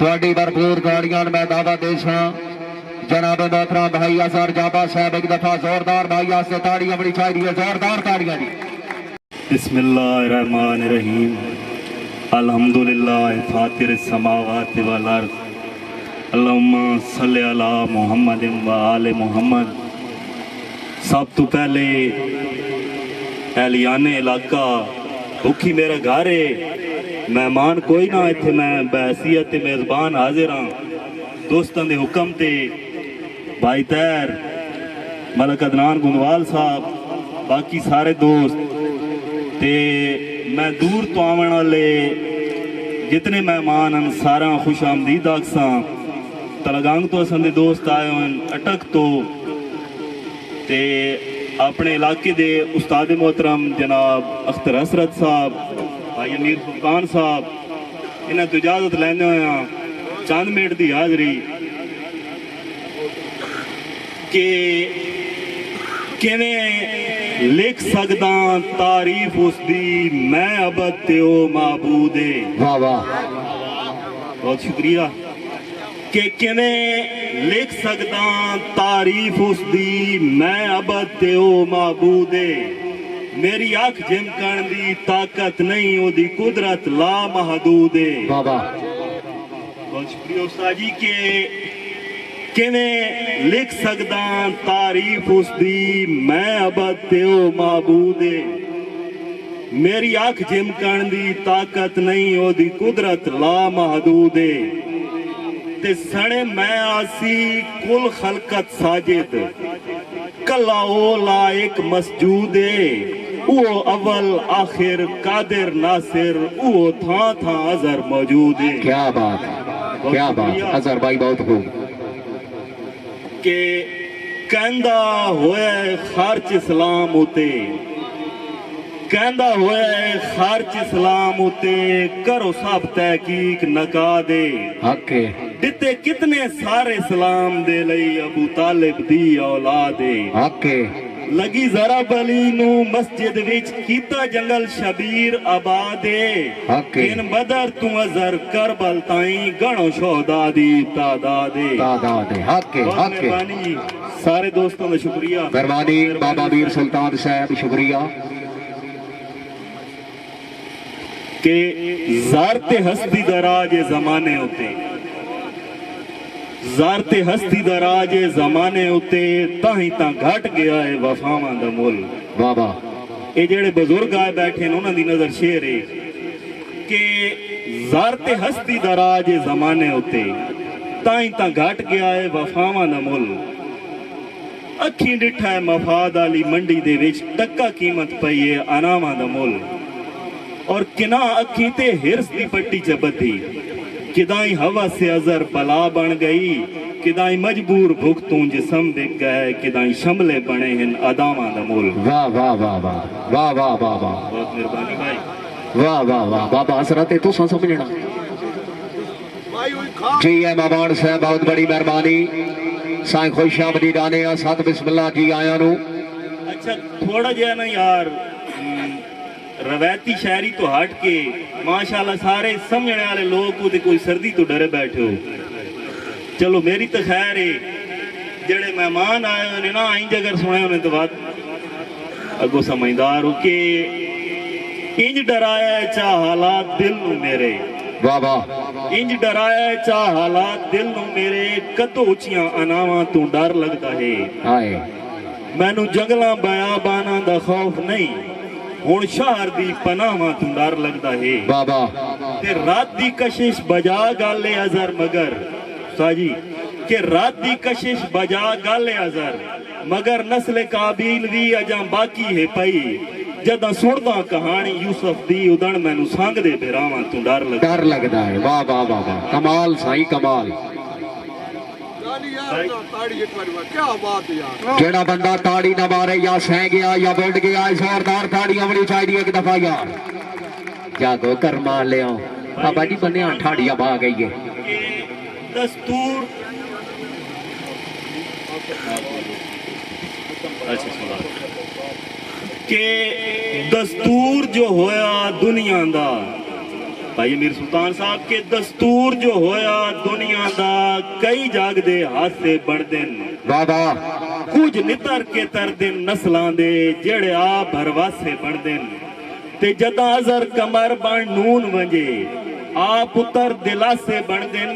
थोड़ी भरपूर ताड़ियां मैं दावा देशा जनाब मोहतरम भाई असर जाबा साहब एक दफा जोरदार भाई से ताड़ियां बड़ी चाहिए जोरदार ताड़ियां जी। बिस्मिल्लाहिर्रहमानिर्रहीम अल्हम्दुलिल्लाह फातिर समावात वल अर्ज़ अल्लाहुम्मा सल्लि अला मुहम्मद व आले मुहम्मद। सब तो पहले एलियाने इलाका भुखी मेरा घर है, मेहमान कोई ना इत्थे मैं बैसीयत मेज़बान हाजिर हाँ। दोस्तों के हुक्म ते भाई तैर मलक अदनान गुंदवाल साहब बाकी सारे दोस्त ते मैं दूर तो आवन वाले जितने मेहमान हैं सारा खुश आमदीद आखसा। तलगंग तो असं दे दोस्त आए हैं अटक तो ते अपने इलाके दे उस्ताद मोहतरम जनाब अख्तर हसरत साहब भाई अमीर फुरकान साहब इन्हें तो इजाजत लैंदे होया चंद मिनट की हाजरी के किवें लिख सकदा तारीफ उसदी मैं अबद ते ओ माबूदे। वाह वाह बहुत शुक्रिया। के किवें लिख सकदा तारीफ उसदी मैं अबद ते ओ माबूदे। मेरी अख झिमकण दी ताकत नहीं ओदी कुदरत ला महदूदे। वाह वाह बहुत शुक्रिया उस्ताद जी के किवें लिख सकदा तारीफ उसदी मैं अबद ते ओ माबूदे। मेरी अख झिमकण दी ताकत नहीं ओदी कुदरत ला महदूदे। ते सने मैं आसी कुल खलकत साजिद कला ओ लायक मसजूदे। वो अव्वल आखिर कादिर नासिर वो था अजर मौजूद है। क्या बात क्या बात अजहर भाई बहुत खूब। के कहंदा होए खर्च इस्लाम उते कहंदा होए खर्च इस्लाम उते करो सब तहकीक नका दे। हके दिते कितने सारे इस्लाम दे लई अबू तालिब दी औलादे। हके लगी जरा बली नू मस्जिद विच कीता जंगल शबीर आबादे। हके इन बदर तू अजर करबल ताई गणो शोहदा दी तादादे। तादादे हके हके मेहरबानी सारे दोस्तों का शुक्रिया। मेहरबानी बाबा वीर सुल्तान साहब शुक्रिया। के ज़ारते हस्ती दराज जमाने होते ज़ारते हस्ती दराज जमाने उते ताही ता घट गया है वफावां दा मुल। वाह वाह ये जेड़े बुजुर्ग आए बैठे उन्हां दी नजर शेर है कि ज़ारते हस्ती दराज जमाने उते ताही ता घट गया है वफावां दा मुल। अखी डिठा है मफाद आली मंडी दे विच टक्का कीमत पई है अनावां दा मुल। और किना अखी ते हिरस दी पट्टी चबती किदाई हवा से अजर बला बन गई। किदाई मजबूर भुगतूं जिसम बिक गए किदाई शमले बने हैं अदावां दा मुल। वाह वाह वाह वाह वाह वाह वाह वाह बहुत मेहरबानी भाई। वाह वाह वाह बाबा हसरत तो समझना जी है मेहमान साहब बहुत बड़ी मेहरबानी साईं खुश आमदीद आने सत बिस्मिल्लाह जी आया नू। अच्छा थोड़ा जहा ना यार रवायती शायरी तो हट के माशाल्लाह सारे समझने वाले लोग कोई सर्दी तो डरे बैठे हो। चलो मेरी तो खैर है जेड़े मेहमान आए हुए ना इंज अगर सुने उन्हें तो बात अगो समझदार हो के इंज डराया चाह हालात दिल नू मेरे। वाह वाह इंज डराया चाह हालात दिल नू मेरे कदों उचियां अनावां तू डर लगता है। हाय मैनू जंगलां बयाबाना दा खौफ नहीं हुण शहर दी पनाहां तू डर लगता है। वाह वाह ते रात दी कशिश बजा गाले अजर मगर साजी के रात दी कशिश बजा गाले अजर मगर नस्ल काबिल भी अजा बाकी है पई। जदा सुनदा कहानी यूसुफ दी उदण मैनू संग दे बिरावां तू डर लगदा है। वाह वाह वाह वाह कमाल साईं कमाल। जेड़ा बंदा ताड़ी ना मारे या सह गया या बुढ़ गया जोरदार ताड़ियां बनी चाहिए एक दफा यार जागो कर मान लिया बाबा जी बने ठाड़ियां बा गई है। दस्तूर के दस्तूर जो होया दुनिया दा भाई अमीर सुल्तान साहब के दस्तूर जो होया दुनिया दा कई जागदे हादसे बढ़दे बाबा कुछ नितर के तरदे नस्लां दे जेड़े आ भरवासे बढ़दे ते जदा अजर कमर बन नून वंजे आ पुत्र दिलासे बनदे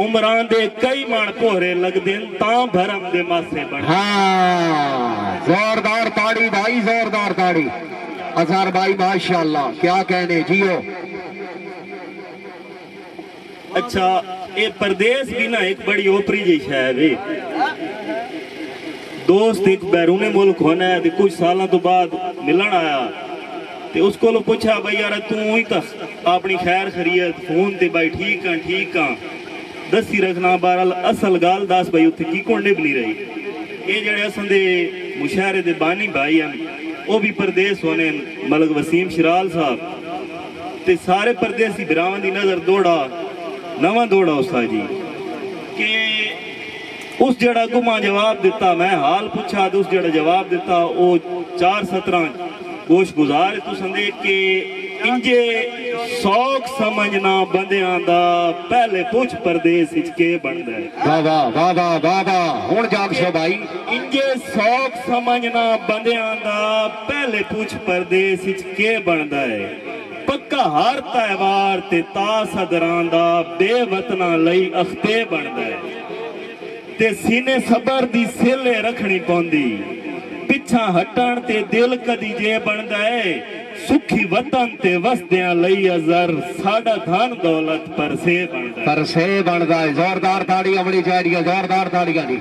उमरां दे कई मण पोहरे लगदे तां भरम दे मासे बन। हाँ जोरदार ताड़ी भाई, जोरदार ताड़ी अजहर भाई, माशाल्लाह क्या कहने जियो। अच्छा ये परदेस भी ना एक बड़ी ओपरी जी शायद है। दोस्त एक बैरूने मुल्क होना है ते कुछ सालों तो बाद मिलन आया ते उसको पूछा भाई यार तू ही दस अपनी खैर खरीयत फोन ते भाई ठीक हाँ दसी रखना बहरहाल असल गाल दस भाई उत्थे की कोंडे भी नहीं रही। ये जेड़े असन दे मुशायरे दे बानी भाई हैं वो भी परदेस होने मलक वसीम शिराल साहब ते सारे परदेसी बिरावां दी नजर दौड़ा नवा दौड़ा उस्ताद जी कि उस जड़ा गुमा जवाब दिता मैं हाल पूछा तो उस जड़ा जवाब दिता वो 4-17 गोश गुजार तू संदेह के इंजे शौक समझना बंदियां दा पहले पुछ परदेस विच के बनदा है। वाह वाह वाह वाह वाह वाह हुण जाग सो भाई। इंजे शौक समझना बंदियां दा पहले पुछ परदेस विच के बनदा है। पक्का हर त्योहार ते तासदरां दा बेवतना लई अख्ते बनदा है ते सीने सबर दी सेले रखनी पौंदी पिछा हटण ते दिल कदी जे बनदा है सुखी वतन ते वसदियां लई अजर साडा धन दौलत परसे बनदा है। जोरदार ताड़ी होनी चाहिए, जोरदार ताड़ियां दी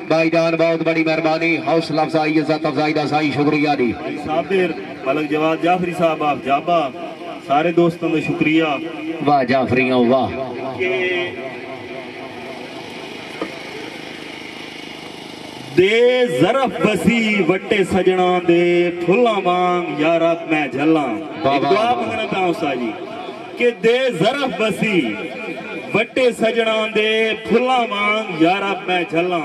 भाईजान, बहुत बड़ी मेहरबानी, हौसला अफजाई इज्जत अफजाई दा साई शुक्रिया दी। साबिर मलक जवाद जाफरी साहब आप जाबा सारे दोस्तों का शुक्रिया। वाह जाफरिया वाह। दे जरफ बसी वटे सजना दे फुल्ला वांग यारा मैं झल्ला। दुआ मंगना पाऊं साजी के दे जरफ बसी वटे सजना दे फुल्ला वांग यारा मैं झल्ला।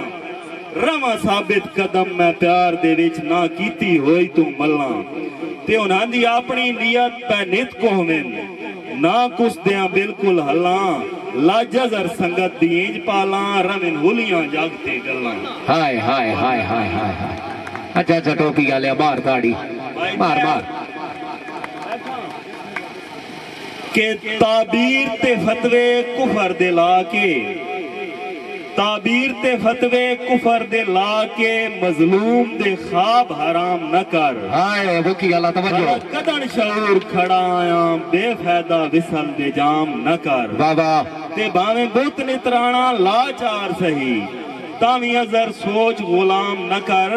रवा साबित कदम मैं प्यार दे विच ना कीती होई तू मल्ला ते उन्हां दी अपनी नियत पे नित कोहवेन ना कुछ दिया बिल्कुल हल्ला लाजर संगत दी इंज पाला रविन हुलियां जागते गल्ला। हाय हाय हाय हाय हाय हाय। अच्छा अच्छा टोपी वाले मार ताड़ी मार मार के ताबीर ते फतवे कुफर दे ला के ताबीर ते फतवे कुफर दे ला के मजलूम दे ख्वाब हराम न कर। हाय बुकी अल्लाह तवज्जो कदन शऊर खड़ा आया बेफायदा विसल दे जाम न कर। बाबा ते भावे बुत नितराना लाचार सही तावी अजर सोच गुलाम न कर।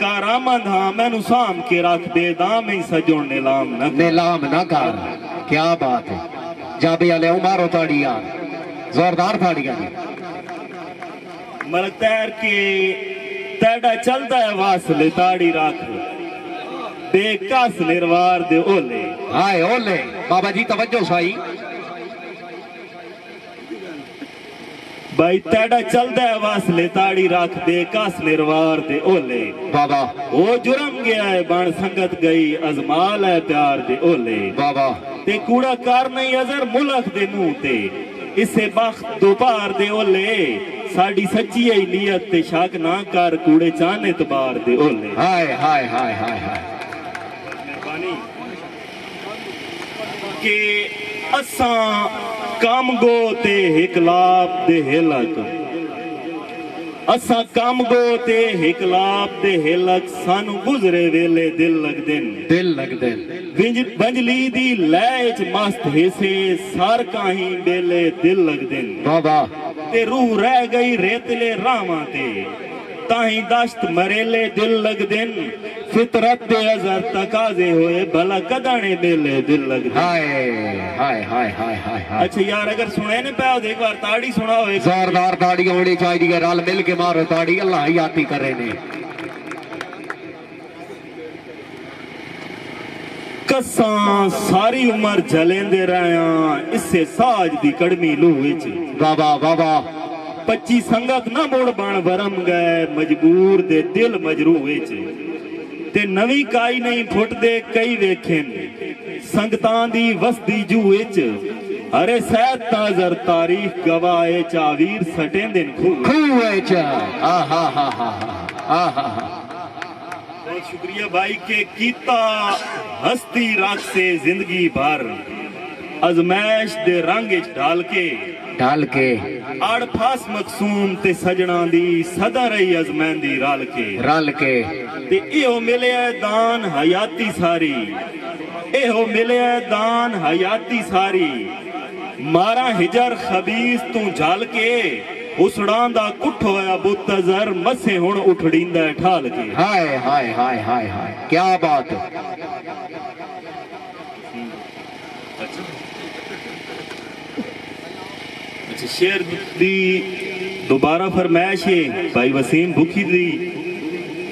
कारामंद हाँ मैनू साम के रख बेदाम ही सजों नीलाम न कर। क्या बात है जाबे वाले मारो ताड़ियां, जोरदार ताड़ियां। मलक तैर के तेड़ा चलता है वासले ताड़ी रख बेकस निर्वार दे ओले। हाय ओले बाबा जी तवज्जो साई भाई तेड़ा चलता है वासले ताड़ी रख बेकस निर्वार दे ओले। बाबा वो जुर्म गया है बन संगत गई अजमाल है प्यार दे ओले। बाबा ते कूड़ा कार नहीं अजर मुल्क दे मुंह ते इसे बख्त दोपहर दे ओले। साड़ी सच्ची है नीयत ते शक ना कर कूड़े चाने तबार दे ओले। हाय हाय हाय हाय हाय। मेहरबानी के असा काम गो ते हिकलाब दे हेलक असा काम गो ते हिकलाब दे हेलक सानू गुजरे वेले दिल लगदे बंजली दी लैच मस्त हिसे सार काहीं बेले दिल लगदे। बाबा ते रूह रह गई रेतले रावां ते ताही दश्त मरेले दिल लगदेन फितरत दे अजर तकाजे होए भला कदाने बेले दिल लगदे। हाय हाय हाय हाय हाय। अच्छा यार अगर सुने ने पाओ एक बार ताड़ी सुनाओ एक जोरदार ताड़ी होनी चाहिए, रल मिल के मारो ताड़ी अल्लाह याती करे ने। कसा सारी उम्र जलेंदे रहा इससे साज दी कड़मी लूह विच। बाबा बाबा 25 संगत ना मोड़ बन वरम गए मजबूर दे दिल मजरू विच। ते नवी काई नहीं फुटदे कई वेखेन संगतां दी वसदी जूए च अरे सैद ताजर तारीख गवाए चावीर सटेंदे खूए च आहा हा हा आहा बहुत शुक्रिया भाई के कीता हस्ती रख से जिंदगी भर अजमैश दे रंग ढाल के आड़ फास मकसूम ते सजना दी सदा रही अजमैंदी रल के ते इहो मिले दान हयाती सारी इहो मिले दान हयाती सारी मारा हिजर खबीस तू झाल के उसड़ां दा कुठ होया बुतजर मसे हुण उठड़ींदा ठाल के हाय हाय हाय हाय हाय क्या बात है। अच्छा शेर दी दोबारा फरमाइश है भाई वसीम भुखी दी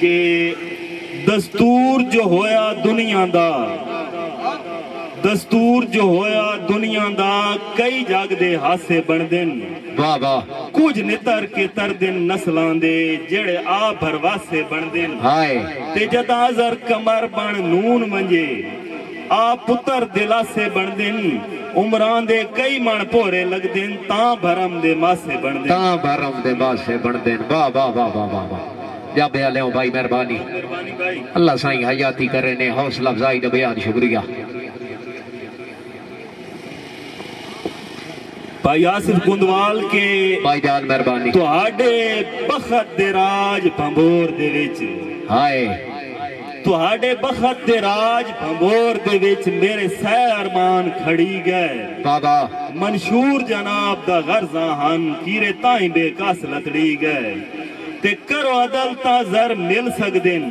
के दस्तूर जो होया दुनिया दा दस्तूर जो होया दुनिया दा कई जग दे हासे बनदन वाह वाह कुछ नितर के तरदन नस्लां दे जेड़े आ भरवासे बनदन हाय ते जदा अजर कमर बन नून मंजे आ पुत्र दिलासे बनदन उमरां दे कई मन भोरे लगदन तां भरम दे मासे बनदन वाह वाह वाह वाह वाह वाह जा बया ले भाई मेहरबानी भाई अल्लाह साईं हयाती करे ने हौसला अफजाई दे बयान शुक्रिया भाई आसिफ कुंदवाल के भाईजान मेहरबानी तुहाडे बखत दे राज भंबोर दे विच हाय तुहाडे बखत दे राज भंबोर दे विच मेरे सै अरमान खड़ी गए बाबा मंशूर जनाब दा गर्जा हन कीरे ताई बेकस लतड़ी गए ते करो अदलता जर मिल सकदेन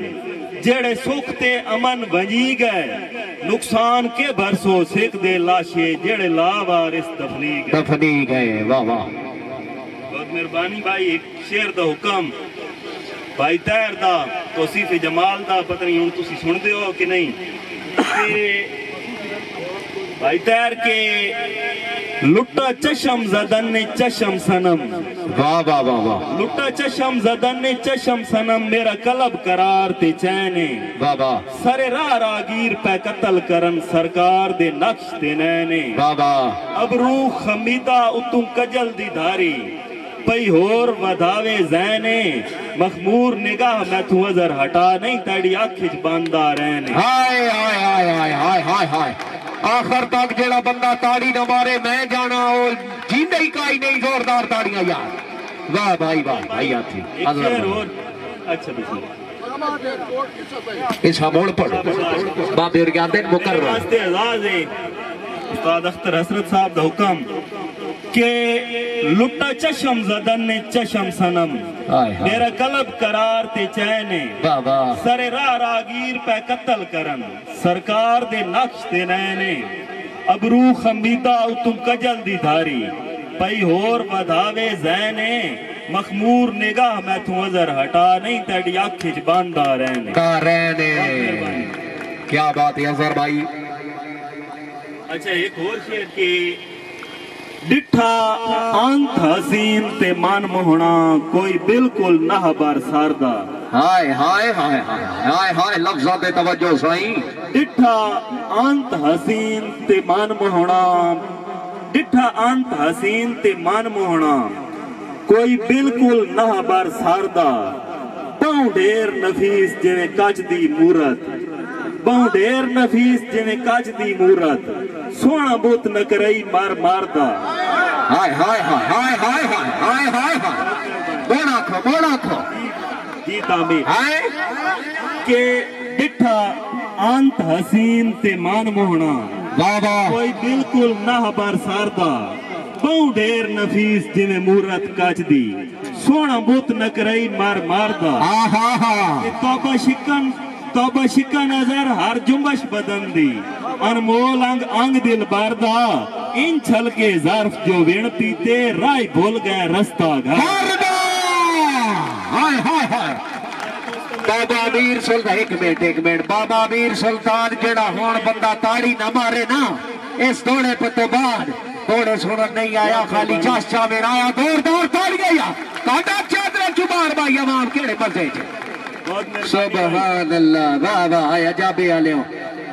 जेड़े सुख ते अमन वंजी गए नुकसान के भरसो सिख दे लाशे जेड़े लावारिस दफनी गए वाह वाह बहुत मेहरबानी भाई एक शेर दा हुक्म भाई तैर दा तौसीफ जमाल दा पता नहीं हुण तुसी सुनदे हो कि नहीं ते भाई तैर के लुट्टा चशम जदन ने चशम सनम वाह वाह वाह वाह लुट्टा चशम जदन ने चशम सनम मेरा कलब करार ते चैने वाह वाह सरे रागीर पे कत्ल करन सरकार दे नक्श ते नैने वाह वाह अब रूह खमीदा उतू कजल दी धारी पई होर वधावे जैने मखमूर निगाह मैं तू अजर हटा नहीं तड़ी आखिच बांदा रहने हाय हाय हाय हाय हाय हाय हाय आखिर तक जेड़ा बंदा ताड़ी न मारे मैं जाना वो जींदा ही काई नहीं जोरदार ताड़ियां यार वाह भाई वाह भाई आती एक शेर और अच्छा बिस्मिल्लाह इस मोड़ पर बाबे और ज्ञान दिन मुकर्रर वास्ते आजाद है उस्ताद अख्तर हसरत साहब दा हुक्म के लुट्टा चशम जदन ने चशम सनम मेरा कलब करार ते चैने सरे रागीर पे कत्ल करन सरकार दे नक्श ते नैने अबरू खमीदा तुम कजल दी धारी पई होर वधावे जैने मखमूर निगाह मैं तू अजर हटा नहीं तड़ी आखिच बांधा रहने क्या बात है अजहर भाई। अच्छा एक और शेर के डिठा अंत हसीन ते मन मोहना कोई बिल्कुल नाहबर सारदा हाय हाय हाय हाय हाय लफ्ज़ां पे तवज्जो साईं डिठा अंत हसीन ते मन मोहना डिठा अंत हसीन ते मन मोहना कोई बिल्कुल नाहबर सारदा बहु ढेर नफीस जिवें कच दी मूरत बहु ढेर नफीस जिवें कच दी मूरत सोना बुत न करई मारदा हाय हाय हाय हाय हाय हाय हाय हाय हाय बोला खो जी तामीर हाय के डिठा अंत हसीन ते मान मोहना वाह वाह कोई बिल्कुल नाहबर सारदा बहु ढेर नफीस जिवें मूरत कच दी सोना बुत न करई मारदा तौबा शिकन नजर हर जुम्बश बदन दी अनमोल अंग दिल बारदा इन छल के ज़र्फ जो विनती ते राय भूल गए रास्ता घर हाय हाय हाय बाबा अमीर सुल्तान एक मिनट बाबा अमीर सुल्तान जेड़ा हुण बंदा ताड़ी ना मारे ना इस दौड़े तो बाद दौड़े सुनन नहीं आया खाली चाचा में आया दौड़ ताड़ियां या काटा चादर चुबार भाई अवाम केड़े मजे च बहुत मेहरबानी। सुभान अल्लाह, वाह वाह, अजाबे आले हो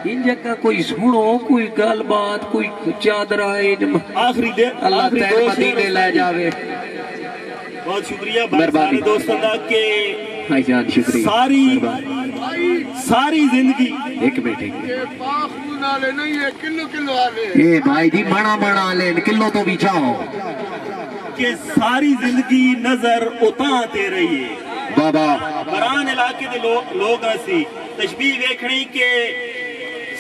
इन जगह कोई सुनो कोई गल बात कोई चादरा आखिरी दे अल्लाह आखिरी तैन दो मदीने शेर ले जावे। बहुत शुक्रिया भाई मेहरबानी। सारे दोस्तों का के भाईजान शुक्रिया, सारी मेहरबानी। सारी जिंदगी एक मिनट एक मिनट। ये पाखून वाले नहीं है, किलो किलो वाले। ए भाई जी मणा मणा ले किलो तो भी चाहो के सारी जिंदगी नजर उतारते रहिए। बाबा बरान इलाके दे लोग असी तशबीह वेखनी के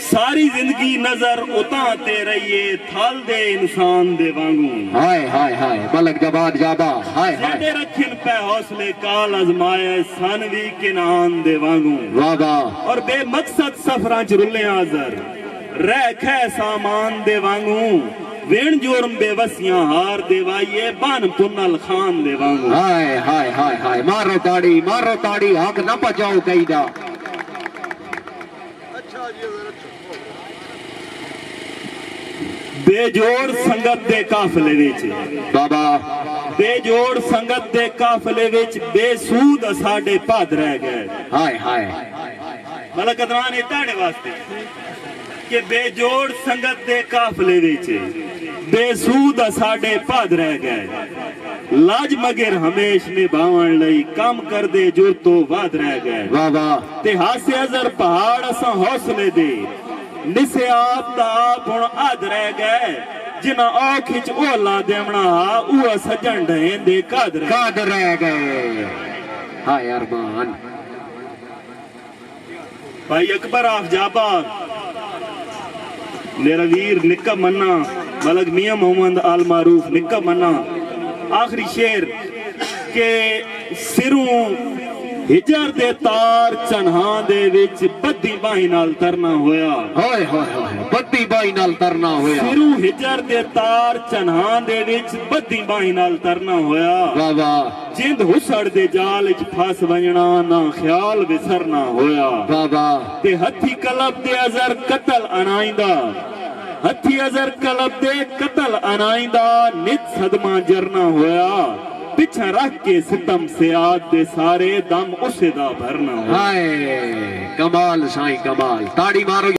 सारी जिंदगी नजर उतारते रहिए थाल दे इंसान दे वांगू। हाय हाय हाय मलक जवाद जाबा हाय हाय जेडे रखन पे हौसले काल अजमाए सानवी के नान दे वांगू। वाह वाह और बेमकसद सफरां च रुले आजर रह खे सामान दे वांगू। वेण जोरम बेवसियां हार देवाइए बान पुनल खान दे वांगू। हाय हाय हाय हाय मारो ताड़ी हक ना पजाओ कई दा। अच्छा जी, अच्छा। बेजोड़ संगत दे काफले विच बाबा बेजोड़ संगत दे काफले विच बेसूद साडे भाद रह गए। हाय हाय मतलब कदरान ताड़े वास्ते कि बेजोड़ संगत दे काफले विच बेसूद साडे भाद रह गए। लाज मगर हमेश निभावन लई काम कर दे जुर तो वाद रह गए। वाह वाह ते हासे अजर पहाड़ असा हौसले दे निसे आप दा आप हुण आद रह गए। जिना औख विच ओला देवना उह सजन ढें दे काद रह काद रह गए। हाय अरमान भाई अकबर आफ्जाबा मेरा वीर निक्का मन्ना मलक मियां मोहम्मद आल मारूफ निक्का मन्ना आखिरी शेर के सिरों हिजर दे तार चन्हा दे विच बद्दी बाही नाल तरना होया। हाय हाय हाय बद्दी बाई नाल तरना होया। सिरों हिजर दे तार चन्हा दे विच बद्दी बाही नाल तरना होया। वाह वाह जिंद हुसड़ दे जाल च फस वजना ना ख्याल विसरना होया। वाह वाह ते हथी कलब दे अजर कतल अनाइंदा हथी अजर कलब दे कतल अनाइंदा नित सदमा जरना होया। पिछा रख के सितम से आद दे सारे दम उसे दा भरना होया। हाय कमाल साईं कमाल ताड़ी मारो।